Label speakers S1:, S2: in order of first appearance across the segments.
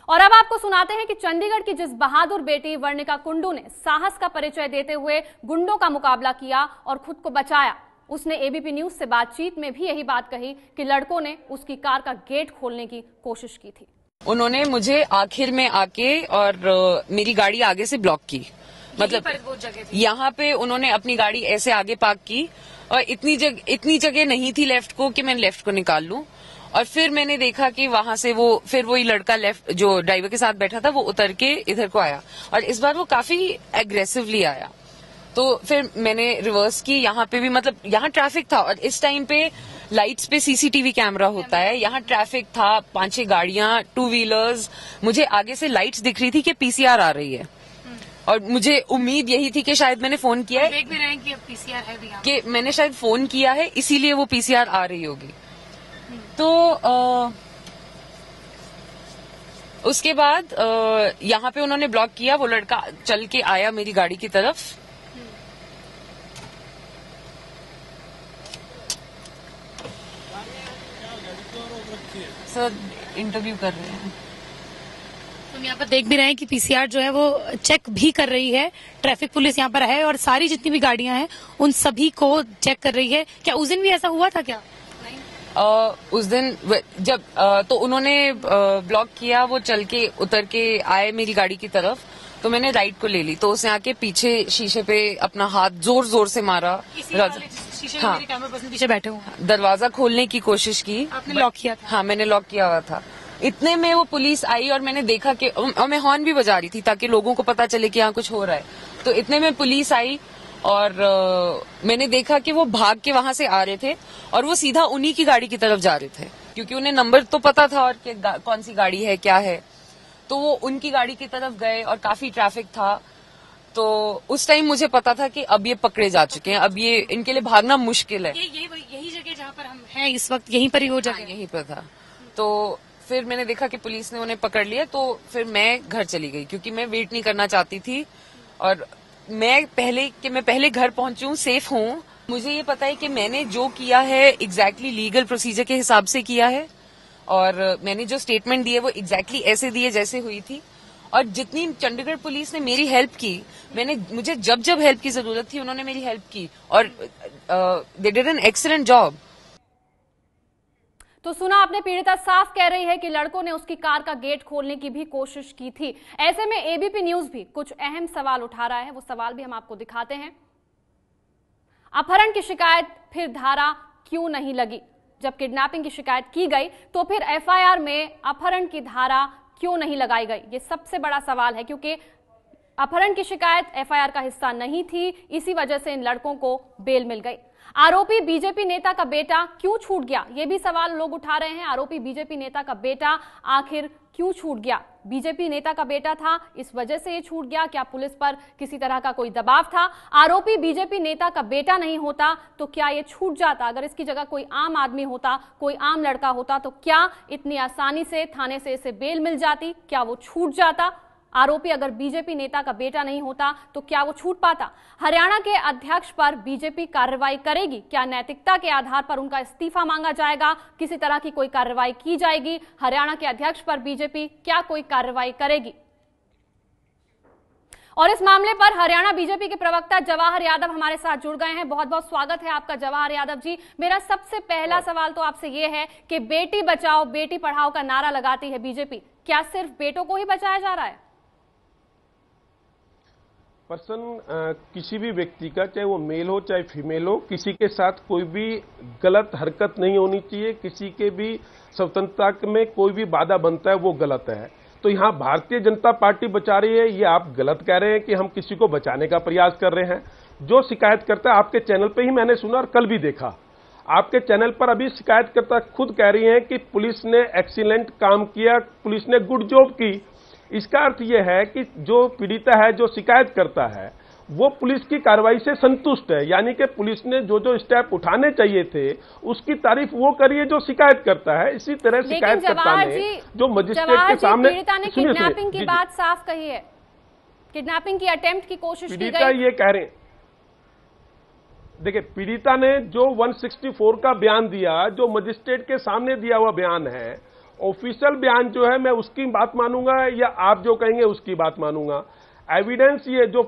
S1: और अब आपको सुनाते हैं कि चंडीगढ़ की जिस बहादुर बेटी वर्णिका कुंडू ने साहस का परिचय देते हुए गुंडों का मुकाबला किया और खुद को बचाया, उसने एबीपी न्यूज से बातचीत में भी यही बात कही कि लड़कों ने उसकी कार का गेट खोलने की कोशिश की थी।
S2: उन्होंने मुझे आखिर में आके और मेरी गाड़ी आगे से ब्लॉक की, मतलब यहाँ पे उन्होंने अपनी गाड़ी ऐसे आगे पार्क की और इतनी जगह नहीं थी लेफ्ट को कि मैं लेफ्ट को निकाल लूं। और फिर मैंने देखा कि वहां से फिर वही लड़का लेफ्ट जो ड्राइवर के साथ बैठा था वो उतर के इधर को आया और इस बार वो काफी एग्रेसिवली आया। तो फिर मैंने रिवर्स की, यहाँ पे भी मतलब यहाँ ट्रैफिक था और इस टाइम पे लाइट्स पे सीसीटीवी कैमरा होता है, यहाँ ट्रैफिक था, 5-6 गाड़ियां, 2 व्हीलर्स, मुझे आगे से लाइट्स दिख रही थी कि पीसीआर आ रही है और मुझे उम्मीद यही थी कि शायद मैंने फोन किया है,
S3: देख भी रहे हैं कि अब पीसीआर है भी यहाँ, कि
S2: मैंने शायद फोन किया है इसीलिए वो पीसीआर आ रही होगी। तो उसके बाद यहाँ पे उन्होंने ब्लॉक किया, वो लड़का चल के आया मेरी गाड़ी की तरफ। सर इंटरव्यू कर रहे हैं।
S3: हम यहाँ पर देख भी रहे हैं कि पीसीआर जो है वो चेक भी कर रही है, ट्रैफिक पुलिस यहाँ पर है और सारी जितनी भी गाड़ियां हैं उन सभी को चेक कर रही है। क्या उस दिन भी ऐसा हुआ था क्या?
S2: उस दिन जब तो उन्होंने ब्लॉक किया, वो चल के उतर के आए मेरी गाड़ी की तरफ, तो मैंने राइट को ले ली, तो उसने आके पीछे शीशे पे अपना हाथ जोर जोर से मारा।
S3: हाँ, कैमरा पर्सन पीछे बैठे हुए,
S2: दरवाजा खोलने की कोशिश की।
S3: आपने लॉक किया था?
S2: हाँ, मैंने लॉक किया हुआ था। इतने में वो पुलिस आई और मैंने देखा कि और मैं हॉर्न भी बजा रही थी ताकि लोगों को पता चले कि यहाँ कुछ हो रहा है। तो इतने में पुलिस आई और मैंने देखा कि वो भाग के वहां से आ रहे थे और वो सीधा उन्हीं की गाड़ी की तरफ जा रहे थे, क्योंकि उन्हें नंबर तो पता था और कि कौन सी गाड़ी है क्या है। तो वो उनकी गाड़ी की तरफ गए और काफी ट्रैफिक था। तो उस टाइम मुझे पता था कि अब ये पकड़े जा चुके हैं, अब ये इनके लिए भागना मुश्किल है।
S3: यही जगह जहाँ पर हम हैं इस वक्त, यहीं पर ही वो जगह?
S2: यहीं पर था। तो फिर मैंने देखा कि पुलिस ने उन्हें पकड़ लिया, तो फिर मैं घर चली गई क्योंकि मैं वेट नहीं करना चाहती थी और मैं पहले घर पहुंचूं, सेफ हूं। मुझे ये पता है कि मैंने जो किया है एग्जैक्टली लीगल प्रोसीजर के हिसाब से किया है और मैंने जो स्टेटमेंट दी है वो एग्जैक्टली ऐसे दी है जैसे हुई थी। और जितनी चंडीगढ़ पुलिस ने मेरी हेल्प की, मुझे जब हेल्प की जरूरत थी उन्होंने मेरी हेल्प की और they did an excellent job.
S1: तो सुना आपने, पीड़िता साफ कह रही है कि लड़कों ने उसकी कार का गेट खोलने की भी कोशिश की थी। ऐसे में एबीपी न्यूज भी कुछ अहम सवाल उठा रहा है, वो सवाल भी हम आपको दिखाते हैं। अपहरण की शिकायत फिर धारा क्यों नहीं लगी? जब किडनैपिंग की शिकायत की गई तो फिर एफआईआर में अपहरण की धारा क्यों नहीं लगाई गई? ये सबसे बड़ा सवाल है, क्योंकि अपहरण की शिकायत एफआईआर का हिस्सा नहीं थी, इसी वजह से इन लड़कों को बेल मिल गई। आरोपी बीजेपी नेता का बेटा क्यों छूट गया? ये भी सवाल लोग उठा रहे हैं। आरोपी बीजेपी नेता का बेटा आखिर क्यों छूट गया? बीजेपी नेता का बेटा था, इस वजह से ये छूट गया? क्या पुलिस पर किसी तरह का कोई दबाव था? आरोपी बीजेपी नेता का बेटा नहीं होता तो क्या ये छूट जाता? अगर इसकी जगह कोई आम आदमी होता, कोई आम लड़का होता, तो क्या इतनी आसानी से थाने से इसे बेल मिल जाती? क्या वो छूट जाता? आरोपी अगर बीजेपी नेता का बेटा नहीं होता तो क्या वो छूट पाता? हरियाणा के अध्यक्ष पर बीजेपी कार्रवाई करेगी? क्या नैतिकता के आधार पर उनका इस्तीफा मांगा जाएगा? किसी तरह की कोई कार्रवाई की जाएगी? हरियाणा के अध्यक्ष पर बीजेपी क्या कोई कार्रवाई करेगी? और इस मामले पर हरियाणा बीजेपी के प्रवक्ता जवाहर यादव हमारे साथ जुड़ गए हैं। बहुत बहुत स्वागत है आपका जवाहर यादव जी। मेरा सबसे पहला सवाल तो आपसे ये है कि बेटी बचाओ बेटी पढ़ाओ का नारा लगाती है बीजेपी, क्या सिर्फ बेटों को ही बचाया जा रहा है?
S4: पर्सन किसी भी व्यक्ति का, चाहे वो मेल हो चाहे फीमेल हो, किसी के साथ कोई भी गलत हरकत नहीं होनी चाहिए। किसी के भी स्वतंत्रता में कोई भी बाधा बनता है वो गलत है। तो यहाँ भारतीय जनता पार्टी बचा रही है, ये आप गलत कह रहे हैं कि हम किसी को बचाने का प्रयास कर रहे हैं। जो शिकायत करता है, आपके चैनल पे ही मैंने सुना और कल भी देखा, आपके चैनल पर अभी शिकायतकर्ता खुद कह रही हैं कि पुलिस ने एक्सीलेंट काम किया, पुलिस ने गुड जॉब की। इसका अर्थ यह है कि जो पीड़िता है, जो शिकायत करता है, वो पुलिस की कार्रवाई से संतुष्ट है, यानी कि पुलिस ने जो स्टेप उठाने चाहिए थे उसकी तारीफ वो करिए जो शिकायत करता है। इसी तरह शिकायतकर्ता ने जो मजिस्ट्रेट के सामने
S1: पीड़िता ने किडनैपिंग की बात साफ कही है, किडनैपिंग की अटेम्प्ट की कोशिश की गई।
S4: पीड़िता ये कह रहे हैं, देखिए पीड़िता ने जो 164 का बयान दिया, जो मजिस्ट्रेट के सामने दिया हुआ बयान है, ऑफिशियल बयान जो है मैं उसकी बात मानूंगा या आप जो कहेंगे उसकी बात मानूंगा। एविडेंस ये जो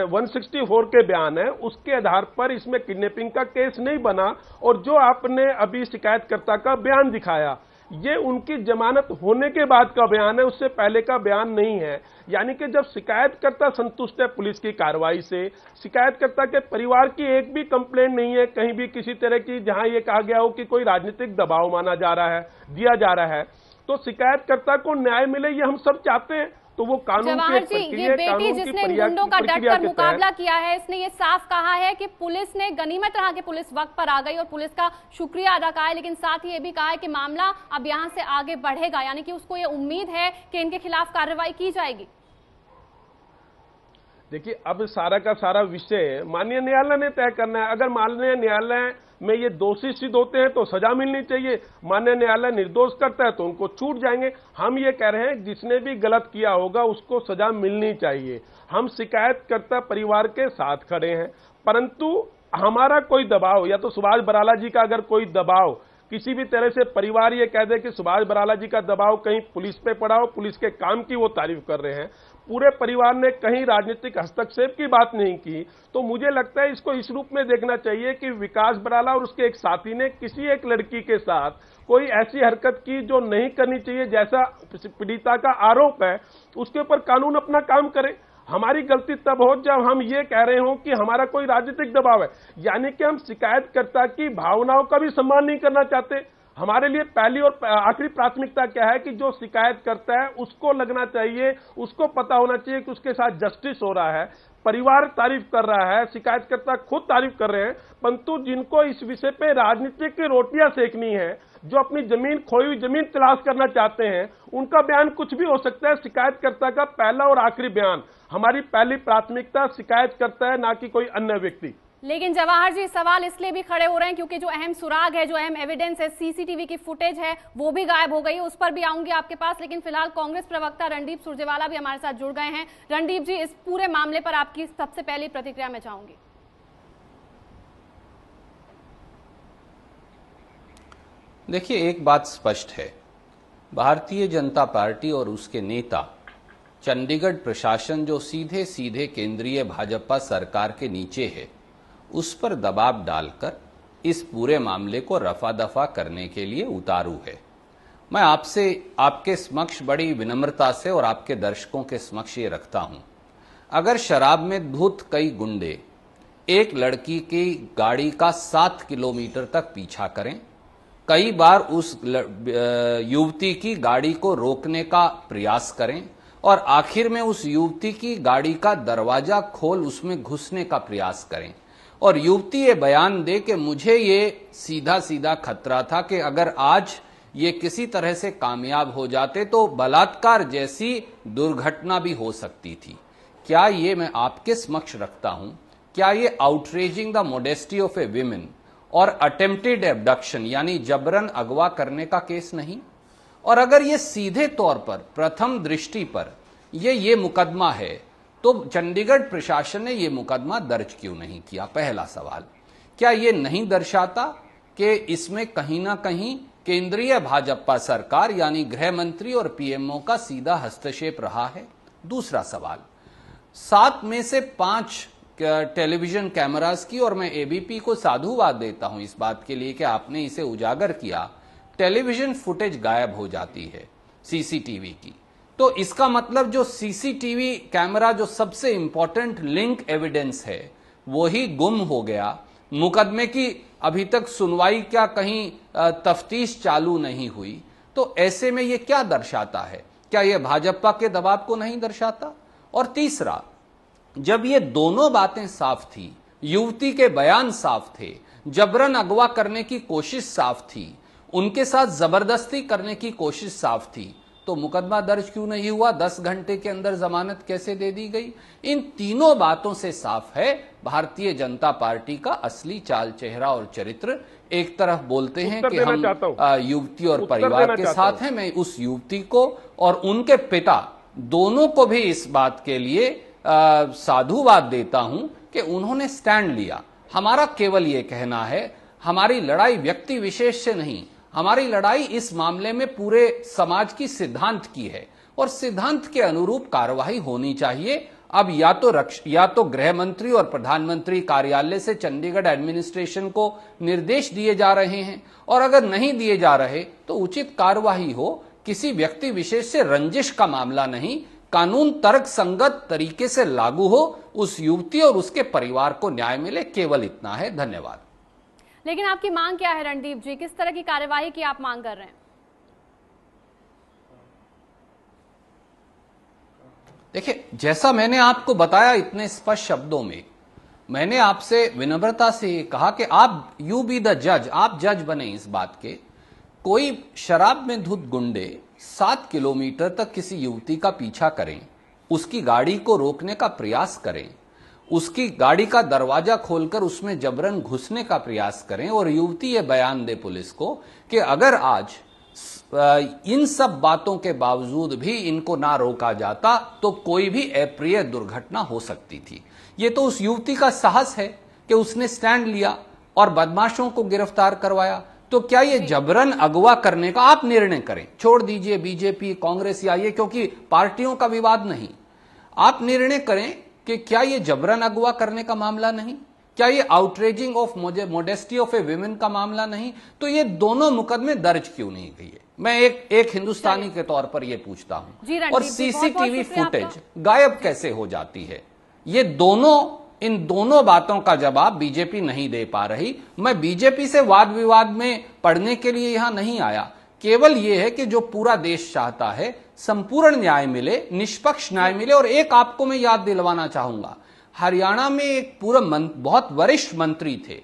S4: 164 के बयान है उसके आधार पर इसमें किडनैपिंग का केस नहीं बना, और जो आपने अभी शिकायतकर्ता का बयान दिखाया ये उनकी जमानत होने के बाद का बयान है, उससे पहले का बयान नहीं है। यानी कि जब शिकायतकर्ता संतुष्ट है पुलिस की कार्रवाई से, शिकायतकर्ता के परिवार की एक भी कंप्लेंट नहीं है कहीं भी किसी तरह की जहां ये कहा गया हो कि कोई राजनीतिक दबाव माना जा रहा है, दिया जा रहा है, तो शिकायतकर्ता को न्याय मिले ये हम सब चाहते हैं। तो वो कानून
S1: जवाहर जी, ये बेटी जिसने इन गुंडों का डटकर मुकाबला किया है, इसने ये साफ कहा है कि पुलिस ने गनीमत रहा कि पुलिस वक्त पर आ गई और पुलिस का शुक्रिया अदा कहा है, लेकिन साथ ही ये भी कहा है कि मामला अब यहां से आगे बढ़ेगा, यानी कि उसको ये उम्मीद है कि इनके खिलाफ कार्रवाई की जाएगी।
S4: देखिए, अब सारा का सारा विषय माननीय न्यायालय ने तय करना है। अगर माननीय न्यायालय में ये दोषी सिद्ध होते हैं तो सजा मिलनी चाहिए, माननीय न्यायालय निर्दोष करता है तो उनको छूट जाएंगे। हम ये कह रहे हैं जिसने भी गलत किया होगा उसको सजा मिलनी चाहिए। हम शिकायतकर्ता परिवार के साथ खड़े हैं, परंतु हमारा कोई दबाव या तो सुभाष बराला जी का अगर कोई दबाव किसी भी तरह से परिवार ये कह दे कि सुभाष बराला जी का दबाव कहीं पुलिस पे पड़ा हो, पुलिस के काम की वो तारीफ कर रहे हैं, पूरे परिवार ने कहीं राजनीतिक हस्तक्षेप की बात नहीं की, तो मुझे लगता है इसको इस रूप में देखना चाहिए कि विकास बराला और उसके एक साथी ने किसी एक लड़की के साथ कोई ऐसी हरकत की जो नहीं करनी चाहिए, जैसा पीड़िता का आरोप है, उसके ऊपर कानून अपना काम करे। हमारी गलती तब हो जब हम ये कह रहे हो कि हमारा कोई राजनीतिक दबाव है, यानी कि हम शिकायतकर्ता की भावनाओं का भी सम्मान नहीं करना चाहते। हमारे लिए पहली और आखिरी प्राथमिकता क्या है कि जो शिकायत करता है उसको लगना चाहिए, उसको पता होना चाहिए कि उसके साथ जस्टिस हो रहा है। परिवार तारीफ कर रहा है, शिकायतकर्ता खुद तारीफ कर रहे हैं, परंतु जिनको इस विषय पे राजनीतिक की रोटियां सेकनी है, जो अपनी जमीन खोई हुई जमीन तलाश करना चाहते हैं, उनका बयान कुछ भी हो सकता है। शिकायतकर्ता का पहला और आखिरी बयान, हमारी पहली प्राथमिकता शिकायतकर्ता है, ना कि कोई अन्य व्यक्ति।
S1: लेकिन जवाहर जी, सवाल इसलिए भी खड़े हो रहे हैं क्योंकि जो अहम सुराग है, जो अहम एविडेंस है, सीसीटीवी की फुटेज है, वो भी गायब हो गई है। उस पर भी आऊंगी आपके पास, लेकिन फिलहाल कांग्रेस प्रवक्ता रणदीप सुरजेवाला भी हमारे साथ जुड़ गए हैं। रणदीप जी, इस पूरे मामले पर आपकी सबसे पहली प्रतिक्रिया मैं चाहूंगी।
S5: देखिए, एक बात स्पष्ट है, भारतीय जनता पार्टी और उसके नेता, चंडीगढ़ प्रशासन जो सीधे सीधे केंद्रीय भाजपा सरकार के नीचे है, उस पर दबाव डालकर इस पूरे मामले को रफा दफा करने के लिए उतारू है। मैं आपसे, आपके समक्ष बड़ी विनम्रता से और आपके दर्शकों के समक्ष ये रखता हूं, अगर शराब में धुत कई गुंडे एक लड़की की गाड़ी का 7 किलोमीटर तक पीछा करें, कई बार उस युवती की गाड़ी को रोकने का प्रयास करें और आखिर में उस युवती की गाड़ी का दरवाजा खोल उसमें घुसने का प्रयास करें, और युवती ये बयान दे कि मुझे ये सीधा सीधा खतरा था कि अगर आज ये किसी तरह से कामयाब हो जाते तो बलात्कार जैसी दुर्घटना भी हो सकती थी। क्या ये मैं आपके समक्ष रखता हूं, क्या ये outraging the modesty of A women और अटेम्प्टेड एब्डक्शन यानी जबरन अगवा करने का केस नहीं? और अगर ये सीधे तौर पर प्रथम दृष्टि पर ये मुकदमा है, तो चंडीगढ़ प्रशासन ने ये मुकदमा दर्ज क्यों नहीं किया? पहला सवाल, क्या ये नहीं दर्शाता कि इसमें कहीं ना कहीं केंद्रीय भाजपा सरकार यानी गृह मंत्री और पीएमओ का सीधा हस्तक्षेप रहा है? दूसरा सवाल, 7 में से 5 टेलीविजन कैमरास की, और मैं एबीपी को साधुवाद देता हूं इस बात के लिए कि आपने इसे उजागर किया, टेलीविजन फुटेज गायब हो जाती है सीसीटीवी की, तो इसका मतलब जो सीसीटीवी कैमरा जो सबसे इंपॉर्टेंट लिंक एविडेंस है वो ही गुम हो गया। मुकदमे की अभी तक सुनवाई क्या कहीं तफ्तीश चालू नहीं हुई, तो ऐसे में ये क्या दर्शाता है? क्या ये भाजपा के दबाव को नहीं दर्शाता? और तीसरा, जब ये दोनों बातें साफ थी, युवती के बयान साफ थे, जबरन अगवा करने की कोशिश साफ थी, उनके साथ जबरदस्ती करने की कोशिश साफ थी, तो मुकदमा दर्ज क्यों नहीं हुआ? 10 घंटे के अंदर जमानत कैसे दे दी गई? इन तीनों बातों से साफ है भारतीय जनता पार्टी का असली चाल चेहरा और चरित्र। एक तरफ बोलते हैं कि हम युवती और परिवार के साथ हैं, मैं उस युवती को और उनके पिता दोनों को भी इस बात के लिए साधुवाद देता हूं कि उन्होंने स्टैंड लिया। हमारा केवल ये कहना है, हमारी लड़ाई व्यक्ति विशेष से नहीं, हमारी लड़ाई इस मामले में पूरे समाज की सिद्धांत की है और सिद्धांत के अनुरूप कार्रवाई होनी चाहिए। अब या तो गृह मंत्री और प्रधानमंत्री कार्यालय से चंडीगढ़ एडमिनिस्ट्रेशन को निर्देश दिए जा रहे हैं और अगर नहीं दिए जा रहे तो उचित कार्रवाई हो। किसी व्यक्ति विशेष से रंजिश का मामला नहीं, कानून तर्क संगत तरीके से लागू हो, उस युवती और उसके परिवार को न्याय मिले, केवल इतना है। धन्यवाद।
S1: लेकिन आपकी मांग क्या है रणदीप जी, किस तरह की कार्यवाही की आप मांग कर रहे हैं?
S5: देखिए, जैसा मैंने आपको बताया इतने स्पष्ट शब्दों में, मैंने आपसे विनम्रता से कहा कि आप यू बी द जज, आप जज बने इस बात के। कोई शराब में धुत गुंडे 7 किलोमीटर तक किसी युवती का पीछा करें, उसकी गाड़ी को रोकने का प्रयास करें, उसकी गाड़ी का दरवाजा खोलकर उसमें जबरन घुसने का प्रयास करें और युवती ये बयान दे पुलिस को कि अगर आज इन सब बातों के बावजूद भी इनको ना रोका जाता तो कोई भी अप्रिय दुर्घटना हो सकती थी। ये तो उस युवती का साहस है कि उसने स्टैंड लिया और बदमाशों को गिरफ्तार करवाया। तो क्या ये जबरन अगवा करने का आप निर्णय करें, छोड़ दीजिए बीजेपी कांग्रेस या ये, क्योंकि पार्टियों का विवाद नहीं, आप निर्णय करें कि क्या ये जबरन अगवा करने का मामला नहीं, क्या ये outraging of modesty of A women का मामला नहीं, तो ये दोनों मुकदमे दर्ज क्यों नहीं किए? मैं एक हिंदुस्तानी के तौर पर ये पूछता हूं। और सीसीटीवी फुटेज गायब कैसे हो जाती है? ये इन दोनों बातों का जवाब बीजेपी नहीं दे पा रही। मैं बीजेपी से वाद विवाद में पड़ने के लिए यहां नहीं आया, केवल यह है कि जो पूरा देश चाहता है संपूर्ण न्याय मिले, निष्पक्ष न्याय मिले। और एक आपको मैं याद दिलवाना चाहूंगा, हरियाणा में एक पूरा बहुत वरिष्ठ मंत्री थे,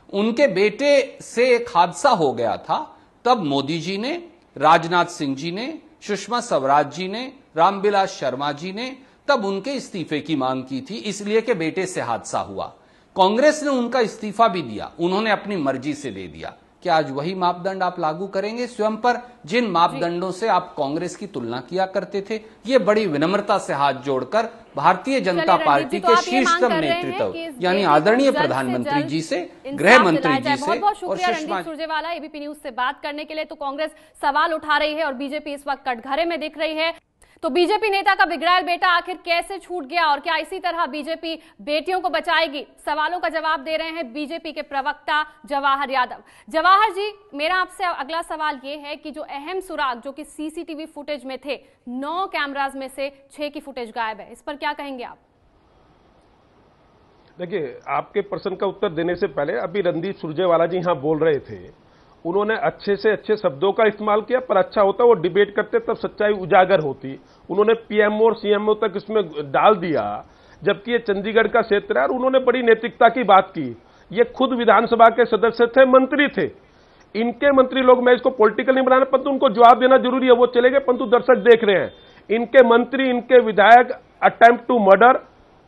S5: उनके बेटे से एक हादसा हो गया था, तब मोदी जी ने, राजनाथ सिंह जी ने, सुषमा स्वराज जी ने, रामविलास शर्मा जी ने तब उनके इस्तीफे की मांग की थी, इसलिए कि बेटे से हादसा हुआ। कांग्रेस ने उनका इस्तीफा भी दिया, उन्होंने अपनी मर्जी से दे दिया। क्या आज वही मापदंड आप लागू करेंगे स्वयं पर, जिन मापदंडों से आप कांग्रेस की तुलना किया करते थे? ये बड़ी विनम्रता से हाथ जोड़कर भारतीय जनता पार्टी के शीर्षतम नेतृत्व यानी आदरणीय प्रधानमंत्री जी से, गृह मंत्री जी से और
S1: सुषमा सुरजेवाला एबीपी न्यूज से बात करने के लिए। तो कांग्रेस सवाल उठा रही है और बीजेपी इस वक्त कटघरे में दिख रही है। तो बीजेपी नेता का बिगड़ायल बेटा आखिर कैसे छूट गया और क्या इसी तरह बीजेपी बेटियों को बचाएगी? सवालों का जवाब दे रहे हैं बीजेपी के प्रवक्ता जवाहर यादव। जवाहर जी, मेरा आपसे अगला सवाल ये है कि जो अहम सुराग जो कि सीसीटीवी फुटेज में थे, 9 कैमरास में से 6 की फुटेज गायब है, इस पर क्या कहेंगे आप?
S4: देखिए, आपके प्रश्न का उत्तर देने से पहले अभी रणदीप सुरजेवाला जी यहां बोल रहे थे, उन्होंने अच्छे से अच्छे शब्दों का इस्तेमाल किया, पर अच्छा होता वो डिबेट करते तब सच्चाई उजागर होती। उन्होंने पीएमओ और सीएमओ तक इसमें डाल दिया, जबकि ये चंडीगढ़ का क्षेत्र है और उन्होंने बड़ी नैतिकता की बात की। ये खुद विधानसभा के सदस्य थे, मंत्री थे, इनके मंत्री लोग, मैं इसको पॉलिटिकल नहीं बनाना, परंतु उनको जवाब देना जरूरी है। वो चले गए परंतु दर्शक देख रहे हैं। इनके मंत्री, इनके विधायक अटेम्प्ट टू मर्डर,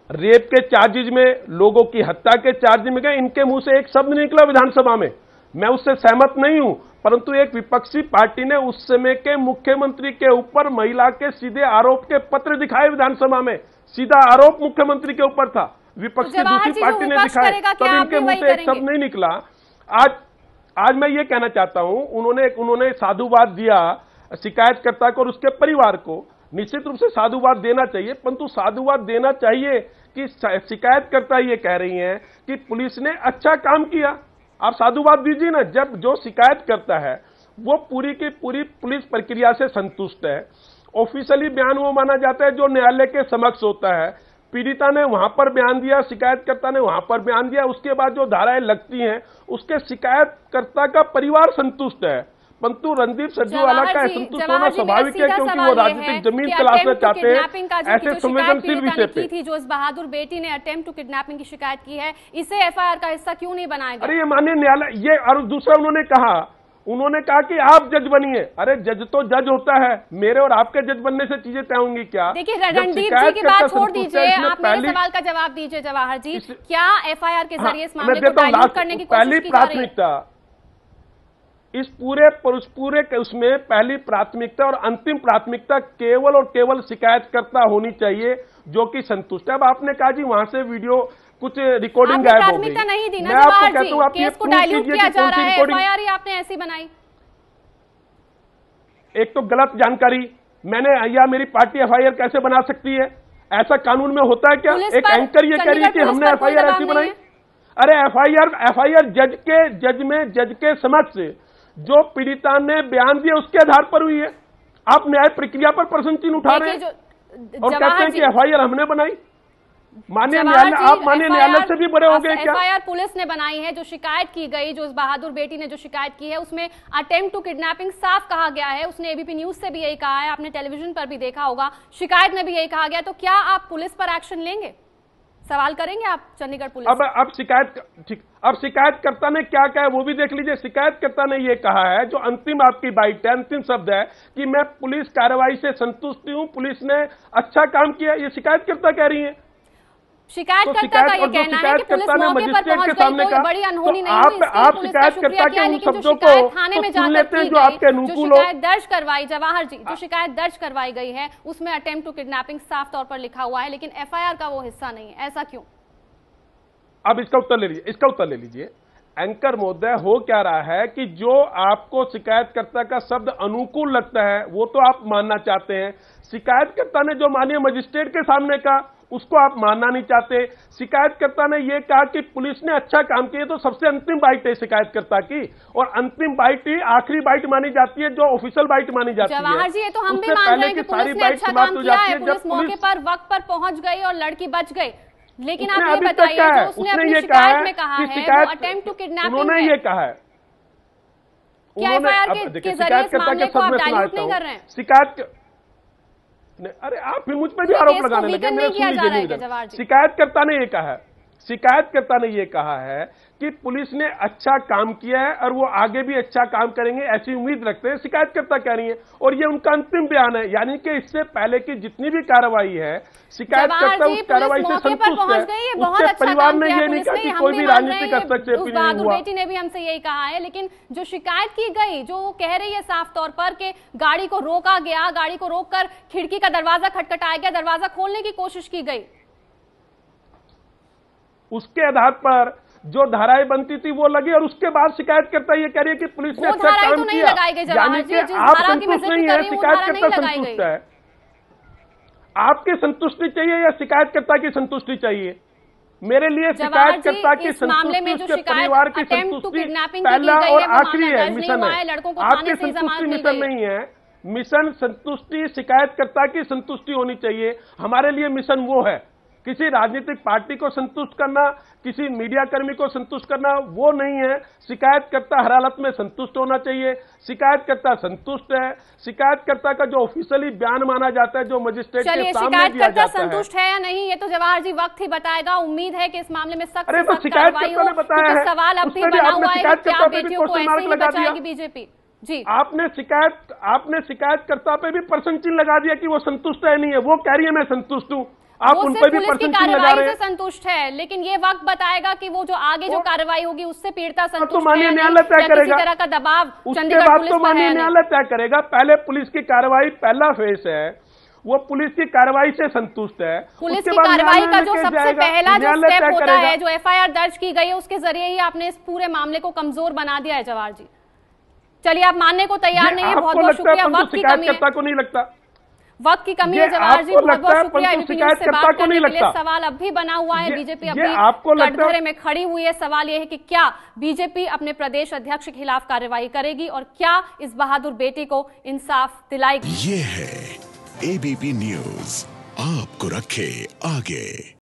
S4: रेप के चार्जेज में, लोगों की हत्या के चार्ज में गए, इनके मुंह से एक शब्द नहीं निकला विधानसभा में। मैं उससे सहमत नहीं हूं, परंतु एक विपक्षी पार्टी ने उस समय के मुख्यमंत्री के ऊपर महिला के सीधे आरोप के पत्र दिखाए विधानसभा में। सीधा आरोप मुख्यमंत्री के ऊपर था, विपक्षी दूसरी पार्टी ने दिखाए, तब इनके मुंह से एक शब्द नहीं निकला। आज मैं ये कहना चाहता हूं, उन्होंने साधुवाद दिया शिकायतकर्ता को और उसके परिवार को। निश्चित रूप से साधुवाद देना चाहिए, परंतु साधुवाद देना चाहिए कि शिकायतकर्ता ये कह रही हैं कि पुलिस ने अच्छा काम किया। आप साधुवाद दीजिए ना। जब जो शिकायत करता है वो पूरी की पूरी पुलिस प्रक्रिया से संतुष्ट है, ऑफिशियली बयान वो माना जाता है जो न्यायालय के समक्ष होता है। पीड़िता ने वहां पर बयान दिया, शिकायतकर्ता ने वहां पर बयान दिया, उसके बाद जो धाराएं लगती हैं उसके शिकायतकर्ता का परिवार संतुष्ट है। परंतु रणदीप सुरजेवाला का असंतुष्ट होना स्वाभाविक है, क्योंकि वो राजनीतिक जमीन तलाशना चाहते हैं ऐसे संवेदनशील विषय पे।
S1: थी जो इस बहादुर बेटी ने अटेम्प्ट टू किडनैपिंग की शिकायत की है, इसे एफआईआर का हिस्सा क्यों नहीं बनाया गया?
S4: अरे ये माननीय न्यायालय, ये और दूसरा उन्होंने कहा कि आप जज बनिए। अरे जज तो जज होता है, मेरे और आपके जज बनने से चीजें तय होंगी क्या?
S1: देखिए, रणदीप जी की बात छोड़ दीजिए, आप मेरे सवाल का जवाब दीजिए जवाहर जी। क्या एफआईआर के जरिए इस मामले को डाइल्यूट करने की कोशिश की जा रही है?
S4: इस पूरे उसमें पहली प्राथमिकता और अंतिम प्राथमिकता केवल और केवल शिकायतकर्ता होनी चाहिए जो कि संतुष्ट है। अब आपने कहा जी वहां से वीडियो कुछ रिकॉर्डिंग गायब हो गई,
S1: नहीं दी ना
S4: मैं आपको कहता हूं, आप
S1: केस को डाइल्यूट किया जा रहा है, एफआईआर ही आपने ऐसी बनाई।
S4: एक तो गलत जानकारी, मैंने या मेरी पार्टी एफआईआर कैसे बना सकती है? ऐसा कानून में होता है क्या? एक एंकर ये कह रही है कि हमने एफआईआर ऐसी बनाई। अरे एफआईआर जज के समक्ष जो पीड़िता ने बयान दिया उसके आधार पर हुई है। आप न्याय प्रक्रिया पर प्रश्न चिन्ह उठा रहे हैं और कहते हैं कि एफआईआर हमने बनाई। माननीय न्यायालय, आप माननीय न्यायालय से भी बड़े हो गए क्या?
S1: एफआईआर पुलिस ने बनाई है। जो शिकायत की गई, जो इस बहादुर बेटी ने जो शिकायत की है, उसमें अटेम्प्ट टू किडनैपिंग साफ कहा गया है। उसने एबीपी न्यूज से भी यही कहा है, आपने टेलीविजन पर भी देखा होगा, शिकायत में भी यही कहा गया। तो क्या आप पुलिस पर एक्शन लेंगे? सवाल करेंगे आप चंडीगढ़ पुलिस? अब शिकायतकर्ता ने क्या कहा है वो भी देख लीजिए। शिकायतकर्ता ने ये कहा है, जो अंतिम आपकी बाइट है, अंतिम शब्द है कि मैं पुलिस कार्रवाई से संतुष्ट हूं, पुलिस ने अच्छा काम किया। ये शिकायतकर्ता कह रही है। शिकायतकर्ता का ये कहना है कि पुलिस मौके पर पहुंच गई, कोई बड़ी अनहोनी नहीं हुई।
S4: आप शिकायतकर्ता के उन शब्दों को
S1: थाने में
S4: सुन लेते हैं जो आपके अनुकूल हो।
S1: शिकायत दर्ज करवाई, जवाहर जी, जो शिकायत दर्ज करवाई गई है उसमें अटेम्प्ट टू किडनैपिंग साफ तौर पर लिखा हुआ है, लेकिन एफआईआर का वो हिस्सा नहीं है। ऐसा क्यों?
S4: अब इसका उत्तर ले लीजिए। एंकर महोदय, हो क्या रहा है कि जो आपको शिकायतकर्ता का शब्द अनुकूल लगता है वो तो आप मानना चाहते हैं। शिकायतकर्ता ने जो माननीय मजिस्ट्रेट के सामने कहा उसको आप मानना नहीं चाहते। शिकायतकर्ता ने यह कहा कि पुलिस ने अच्छा काम किया, तो सबसे अंतिम बाइट है शिकायतकर्ता की, और अंतिम बाइट ही आखिरी बाइट मानी जाती है, जो ऑफिशियल बाइट मानी जाती है।
S1: जवाहर जी, ये तो हम भी मान रहे हैं कि पुलिस ने अच्छा काम किया है, पुलिस मौके पर वक्त पर पहुंच गई और लड़की बच गई। लेकिन आप ये बताइए, जो उसने अपनी शिकायत में कहा है वो अटेम्प्ट टू किडनैपिंग है।
S4: उन्होंने ये कहा है,
S1: क्या एफआईआर के जरिए इस मामले को आप डाइल्यूट नहीं कर रहे हैं?
S4: शिकायत, अरे आप फिर मुझ पर भी आरोप लगाने लगे। मेरा सुन लीजिए, शिकायतकर्ता ने ये कहा है कि पुलिस ने अच्छा काम किया है और वो आगे भी अच्छा काम करेंगे, ऐसी उम्मीद रखते हैं, शिकायतकर्ता कह रही है। और ये उनका अंतिम बयान है, यानी कि इससे पहले की जितनी भी कार्रवाई है, शिकायतकर्ता उस कार्रवाई से संतुष्ट है। उसके परिवार ने ये नहीं कहा कि कोई भी राजनीतिक हस्तक्षेप नहीं हुआ।
S1: बेटी ने भी हमसे यही कहा है, लेकिन जो शिकायत की गई, जो कह रही है साफ तौर पर कि गाड़ी को रोका गया, गाड़ी को रोककर खिड़की का दरवाजा खटखटाया गया, दरवाजा खोलने की कोशिश की गई,
S4: उसके आधार पर जो धाराएं बनती थी वो लगी, और उसके बाद शिकायतकर्ता ये कह रही है कि पुलिस ने अच्छा काम किया। यानी कि आप संतुष्ट नहीं है, शिकायतकर्ता संतुष्ट है। आपकी संतुष्टि चाहिए या शिकायतकर्ता की संतुष्टि चाहिए? मेरे लिए शिकायतकर्ता की संतुष्टि, उसके परिवार की संतुष्टि पहला और आखिरी है, मिशन है। आपकी संतुष्टि मिशन नहीं है। मिशन संतुष्टि शिकायतकर्ता की संतुष्टि होनी चाहिए। हमारे लिए मिशन वो है, किसी राजनीतिक पार्टी को संतुष्ट करना, किसी मीडिया कर्मी को संतुष्ट करना वो नहीं है। शिकायतकर्ता हर हालत में संतुष्ट होना चाहिए। शिकायतकर्ता संतुष्ट है। शिकायतकर्ता का जो ऑफिशियली बयान माना जाता है, जो मजिस्ट्रेट के सामने दिया जाता है,
S1: संतुष्ट है या नहीं, ये तो जवाहर जी वक्त ही बताएगा। उम्मीद है कि इस मामले में सख्त
S4: शिकायतकर्ता ने बताया है,
S1: सवाल अब भी बना हुआ है कि क्या बेटियों को ऐसे ही बचाएगी बीजेपी? जी, आपने
S4: शिकायतकर्ता पे भी प्रश्न चिन्ह लगा दिया कि वो संतुष्ट है नहीं है। वो कह रही है मैं संतुष्ट हूँ, आप उन पर भी प्रश्न चिन्ह लगा रहे हैं।
S1: संतुष्ट है, लेकिन ये वक्त बताएगा कि वो जो आगे जो कार्रवाई होगी उससे पीड़िता संतुष्ट
S4: तो माननीय न्यायालय तय करेगा।
S1: किसी तरह का दबाव
S4: उसके बाद तो माननीय न्यायालय तय करेगा। पहले पुलिस की कार्रवाई, पहला फेस है, वो पुलिस की कार्रवाई से संतुष्ट है।
S1: पुलिस की कार्रवाई का जो सबसे पहला जो स्टेप होता है, जो एफआईआर दर्ज की गई है, उसके जरिए ही आपने इस पूरे मामले को कमजोर बना दिया है। जवाहर जी, चलिए, आप मानने को तैयार नहीं है, बहुत बहुत शुक्रिया। वक्त की कमी है,
S4: को नहीं लगता,
S1: वक्त की कमी है जवाहर जी, बहुत बहुत शुक्रिया एबीपी न्यूज से बात करने के लिए। सवाल अब भी बना हुआ है, बीजेपी अब भी कटघरे में खड़ी हुई है। सवाल यह है कि क्या बीजेपी अपने प्रदेश अध्यक्ष के खिलाफ कार्रवाई करेगी और क्या इस बहादुर बेटी को इंसाफ दिलाएगी?
S6: ये है एबीपी न्यूज, आपको रखे आगे।